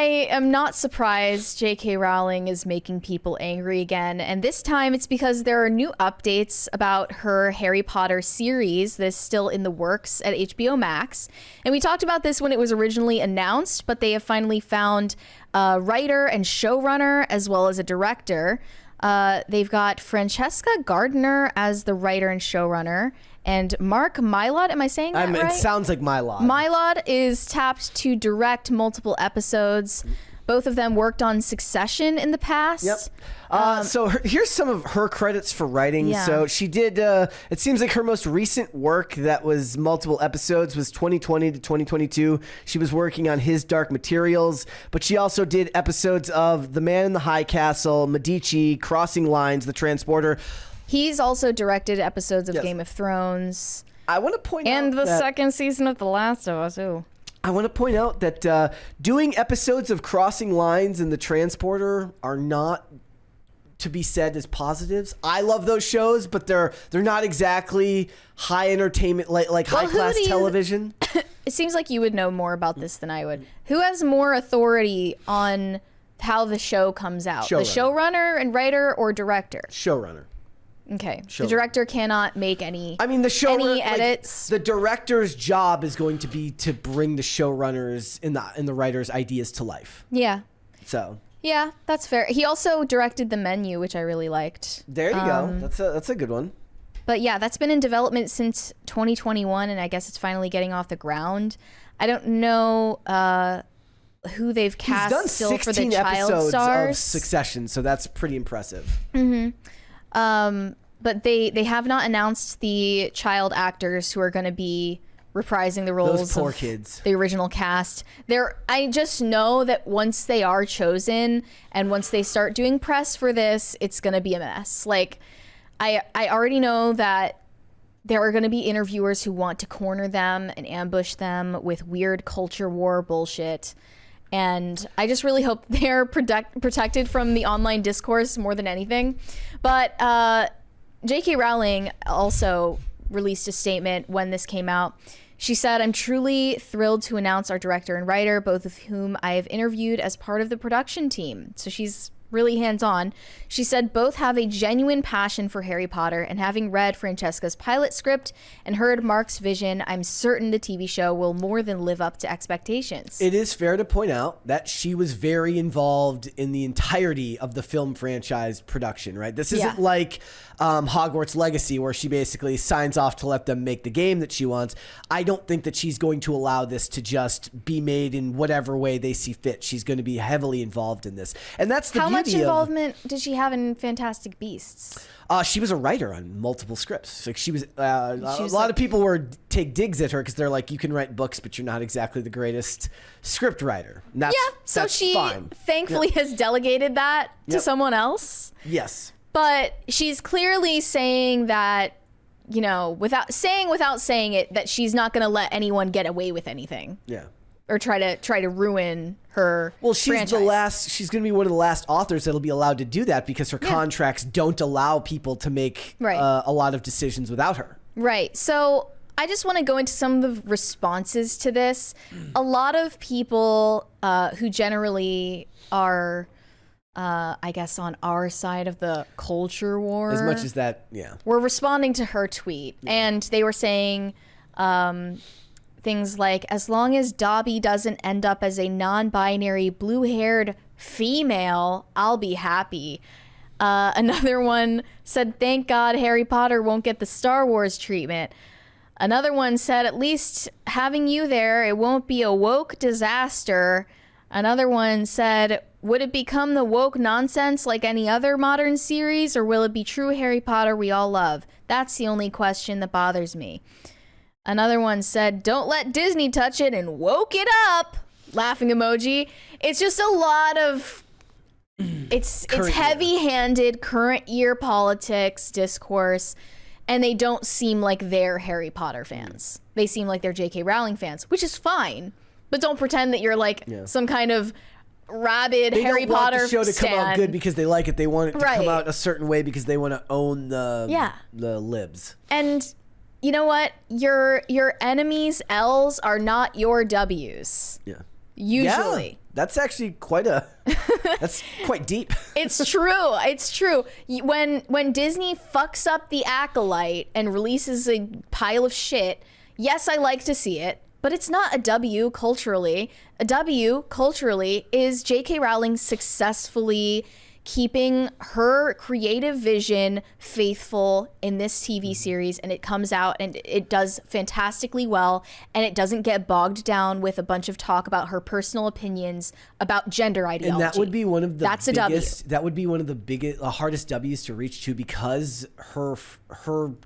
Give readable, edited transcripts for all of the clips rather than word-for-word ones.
I am not surprised J.K. Rowling is making people angry again, and this time it's because there are new updates about her Harry Potter series that's still in the works at HBO Max. And we talked about this when it was originally announced, but they have finally found a writer and showrunner as well as a director. They've got Francesca Gardner as the writer and showrunner, and Mark Mylod, am I saying that right? It sounds like Mylod. Mylod is tapped to direct multiple episodes. Both of them worked on Succession in the past. Yep. So here's some of her credits for writing. Yeah. So she did, it seems like her most recent work that was multiple episodes was 2020 to 2022. She was working on His Dark Materials, but she also did episodes of The Man in the High Castle, Medici, Crossing Lines, The Transporter. He's also directed episodes of Game of Thrones. I want to point out and the second season of The Last of Us, ooh. I want to point out that doing episodes of Crossing Lines and The Transporter are not to be said as positives. I love those shows, but they're not exactly high entertainment, like high class television. It seems like you would know more about this than I would. Who has more authority on how the show comes out? The showrunner and writer or director? Showrunner. Okay. The director cannot make any. I mean, any edits. The director's job is going to be to bring the showrunners and the writers' ideas to life. Yeah. So. Yeah, that's fair. He also directed The Menu, which I really liked. There you go. That's a good one. But yeah, that's been in development since 2021, and I guess it's finally getting off the ground. I don't know who they've cast still for the child stars. He's done 16 episodes of Succession, so that's pretty impressive. Mm-hmm. But they have not announced the child actors who are going to be reprising the roles Those poor of kids. The original cast. I just know that once they are chosen and once they start doing press for this, it's going to be a mess. Like, I already know that there are going to be interviewers who want to corner them and ambush them with weird culture war bullshit. And I just really hope they're protected from the online discourse more than anything. But J.K. Rowling also released a statement when this came out. She said, "I'm truly thrilled to announce our director and writer, both of whom I have interviewed as part of the production team." So she's really hands-on. She said both have a genuine passion for Harry Potter, and having read Francesca's pilot script and heard Mark's vision, I'm certain the TV show will more than live up to expectations. It is fair to point out that she was very involved in the entirety of the film franchise production, right? This isn't like Hogwarts Legacy, where she basically signs off to let them make the game that she wants. I don't think that she's going to allow this to just be made in whatever way they see fit. She's going to be heavily involved in this. And that's the beauty. How much involvement did she have in Fantastic Beasts? She was a writer on multiple scripts. Like she was, a lot of people were take digs at her because they're like, you can write books, but you're not exactly the greatest script writer. And that's, so that's she fine. Thankfully has delegated that to someone else. Yes. But she's clearly saying that, you know, without saying it, that she's not going to let anyone get away with anything. Yeah. Or try to ruin her franchise. She's going to be one of the last authors that'll be allowed to do that because her contracts don't allow people to make a lot of decisions without her. Right. So I just want to go into some of the responses to this. A lot of people who generally are, I guess, on our side of the culture war. As much as that, were responding to her tweet. And they were saying things like, as long as Dobby doesn't end up as a non-binary blue-haired female, I'll be happy. Another one said, thank God Harry Potter won't get the Star Wars treatment. Another one said, at least having you there, it won't be a woke disaster. Another one said, would it become the woke nonsense like any other modern series, or will it be true Harry Potter we all love? That's the only question that bothers me. Another one said, don't let Disney touch it, and woke it up. Laughing emoji. It's just a lot of, it's heavy-handed current year politics discourse, and they don't seem like they're Harry Potter fans. They seem like they're J.K. Rowling fans, which is fine, but don't pretend that you're like some kind of rabid Harry Potter fan. They don't want the show to come out good because they like it. They want it to come out a certain way because they want to own the libs. And you know what? Your enemies' L's are not your W's. Yeah. usually. Yeah, that's actually that's quite deep. It's true. It's true. When Disney fucks up The Acolyte and releases a pile of shit, yes, I like to see it, but it's not a W culturally. A W culturally is J.K. Rowling successfully keeping her creative vision faithful in this TV series, and it comes out and it does fantastically well, and it doesn't get bogged down with a bunch of talk about her personal opinions about gender ideology. And that would be one of the That's biggest, a W. That would be one of the biggest, hardest W's to reach to, because her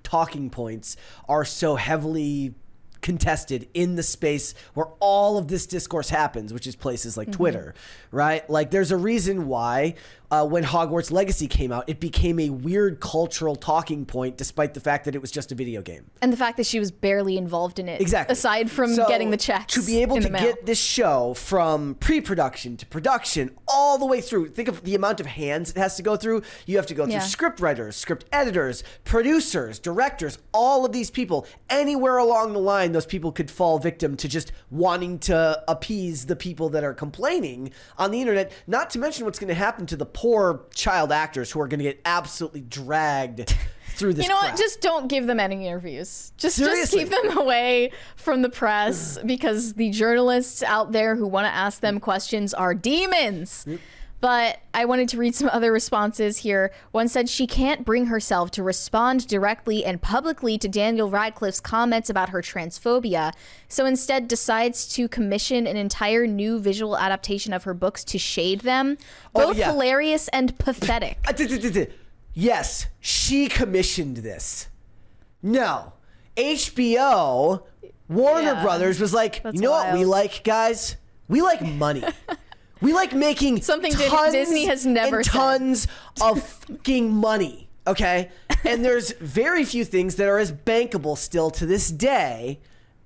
talking points are so heavily contested in the space where all of this discourse happens, which is places like Twitter, right? Like, there's a reason why when Hogwarts Legacy came out, it became a weird cultural talking point, despite the fact that it was just a video game. And the fact that she was barely involved in it. Exactly. Aside from getting the checks. To be able to get this show from pre-production to production all the way through, think of the amount of hands it has to go through. You have to go through script writers, script editors, producers, directors, all of these people. Anywhere along the line, those people could fall victim to just wanting to appease the people that are complaining on the internet, not to mention what's going to happen to the poor child actors who are going to get absolutely dragged through this. You know crap. what? Just don't give them any interviews. Just Seriously. keep them away from the press, because the journalists out there who want to ask them questions are demons. But I wanted to read some other responses here. One said she can't bring herself to respond directly and publicly to Daniel Radcliffe's comments about her transphobia, so instead decides to commission an entire new visual adaptation of her books to shade them. Both hilarious and pathetic. Yes, she commissioned this. No. HBO, Warner Brothers was like, you know what we like, guys? We like money. We like making something tons Disney has never and said. Tons of fucking money, okay? And there's very few things that are as bankable still to this day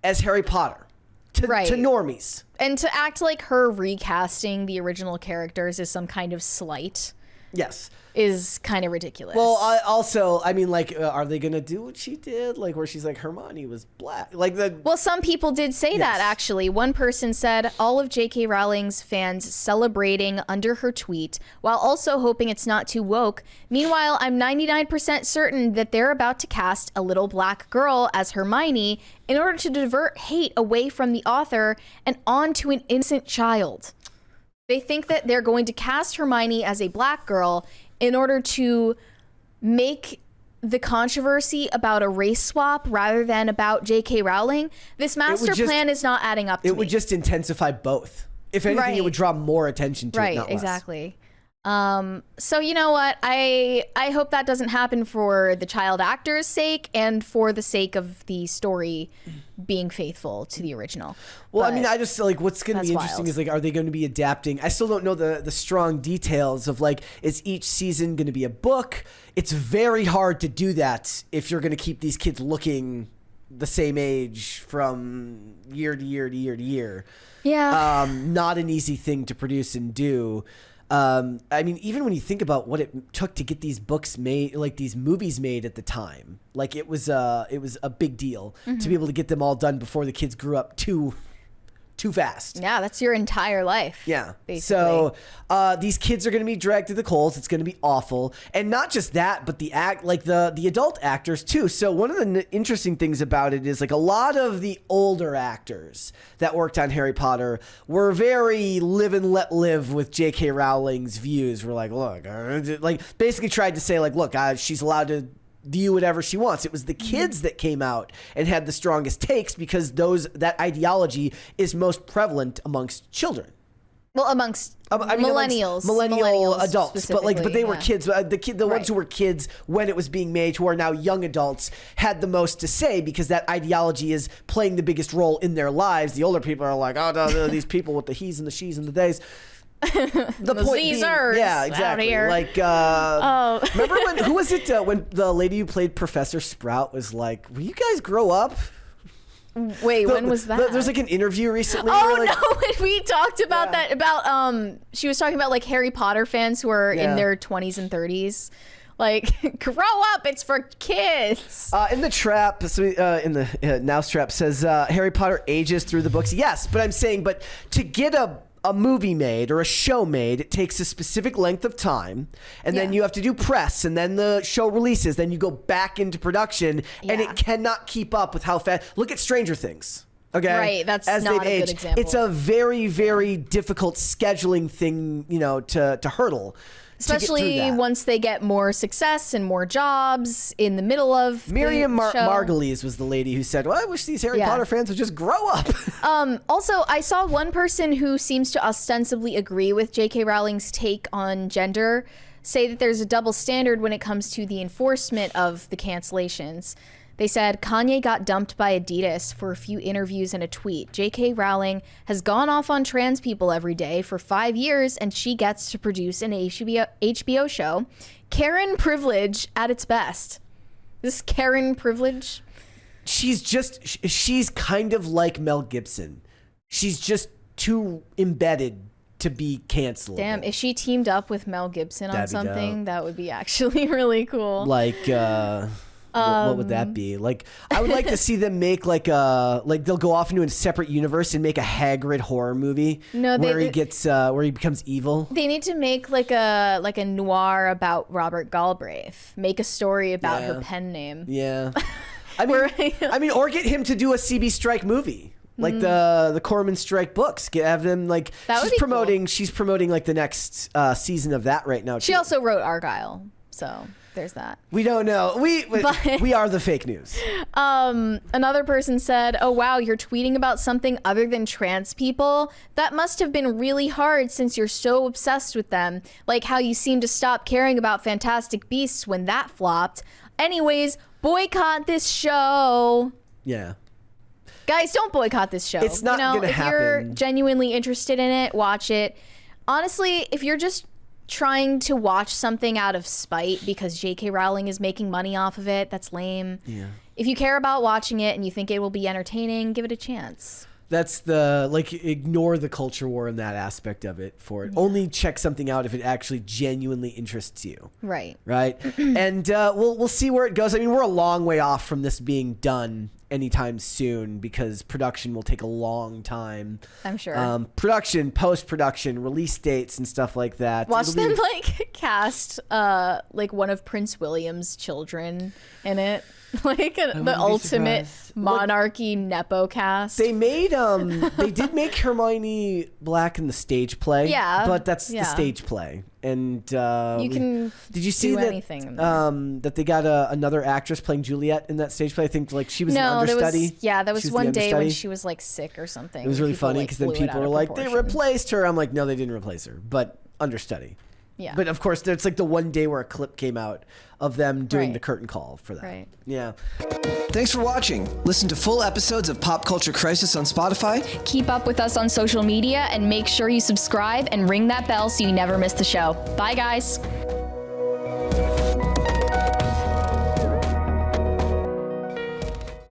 as Harry Potter to normies. And to act like her recasting the original characters is some kind of slight. Yes. Is kind of ridiculous. Well, I mean, like, are they gonna do what she did, like where she's like Hermione was black, like the? Well, some people did say that actually. One person said all of J.K. Rowling's fans celebrating under her tweet, while also hoping it's not too woke. Meanwhile, I'm 99% certain that they're about to cast a little black girl as Hermione in order to divert hate away from the author and onto an innocent child. They think that they're going to cast Hermione as a black girl in order to make the controversy about a race swap rather than about J.K. Rowling. This master plan is not adding up to me. It would just intensify both. If anything, it would draw more attention to it, not less. Exactly. So you know what? I hope that doesn't happen for the child actor's sake and for the sake of the story being faithful to the original. Well, I mean, I just like what's going to be interesting is like, are they going to be adapting? I still don't know the strong details of like, is each season going to be a book? It's very hard to do that if you're going to keep these kids looking the same age from year to year to year to year. Yeah. Not an easy thing to produce and do. I mean, even when you think about what it took to get these books made, like these movies made at the time, like it was a big deal to be able to get them all done before the kids grew up too fast. Yeah, that's your entire life. Yeah. Basically. So these kids are going to be dragged through the coals. It's going to be awful. And not just that, but the adult actors too. So one of the interesting things about it is like a lot of the older actors that worked on Harry Potter were very live and let live with J.K. Rowling's views. We're like, look, like basically tried to say like, look, she's allowed to view whatever she wants. It was the kids that came out and had the strongest takes because that ideology is most prevalent amongst children. Well, amongst millennial adults, but they were kids. The ones who were kids when it was being made, who are now young adults, had the most to say because that ideology is playing the biggest role in their lives. The older people are like, oh, no, these people with the he's and the she's and the theys. The point being, yeah, exactly. Like, remember who was it? When the lady who played Professor Sprout was like, "Will you guys grow up?" Wait, when was that? There's like an interview recently. Oh like, no, we talked about that. About she was talking about like Harry Potter fans who are in their 20s and 30s. Like, grow up. It's for kids. In the trap, in the Nouse Trap says Harry Potter ages through the books. Yes, but I'm saying, but to get a movie made or a show made, it takes a specific length of time, and then you have to do press, and then the show releases, then you go back into production, and it cannot keep up with how fast. Look at Stranger Things. Okay, right. That's not a good example. It's a very, very difficult scheduling thing, to hurdle. Especially once they get more success and more jobs in the middle of Miriam the show. Margulies was the lady who said, well, I wish these Harry Potter fans would just grow up. Also, I saw one person who seems to ostensibly agree with J.K. Rowling's take on gender say that there's a double standard when it comes to the enforcement of the cancellations. They said Kanye got dumped by Adidas for a few interviews and a tweet. J.K. Rowling has gone off on trans people every day for 5 years, and she gets to produce an HBO show. Karen privilege at its best. This Karen privilege? She's kind of like Mel Gibson. She's just too embedded to be cancelable. Damn, if she teamed up with Mel Gibson on something, that would be actually really cool. Like, what would that be? Like, I would like to see them make like they'll go off into a separate universe and make a Hagrid horror movie where he becomes evil. They need to make like a noir about Robert Galbraith. Make a story about her pen name. Yeah. I mean, or get him to do a CB Strike movie. Like the Corman Strike books, have them like she's promoting like the next season of that right now. She also wrote Argyle, so there's that. We don't know. We are the fake news. Another person said, "Oh wow, you're tweeting about something other than trans people. That must have been really hard since you're so obsessed with them. Like how you seem to stop caring about Fantastic Beasts when that flopped. Anyways, boycott this show." Yeah. Guys, don't boycott this show. It's not going to happen. If you're genuinely interested in it, watch it. Honestly, if you're just trying to watch something out of spite because J.K. Rowling is making money off of it, that's lame. Yeah. If you care about watching it and you think it will be entertaining, give it a chance. That's ignore the culture war in that aspect of it for it. Yeah. Only check something out if it actually genuinely interests you. Right. Right. And we'll see where it goes. I mean, we're a long way off from this being done anytime soon because production will take a long time. I'm sure. Production, post-production, release dates and stuff like that. Watch them cast one of Prince William's children in it. The ultimate monarchy Nepo cast. They made they did make Hermione Black in the stage play. Yeah. But that's the stage play. And you can did you see that anything that they got another actress playing Juliet in that stage play? I think she was an understudy. There was one day when she was sick or something. It was really funny because then people were like, they replaced her. I'm like, no, they didn't replace her, but understudy. Yeah. But of course, there's the one day where a clip came out of them doing the curtain call for that. Right. Yeah. Thanks for watching. Listen to full episodes of Pop Culture Crisis on Spotify. Keep up with us on social media and make sure you subscribe and ring that bell so you never miss the show. Bye, guys.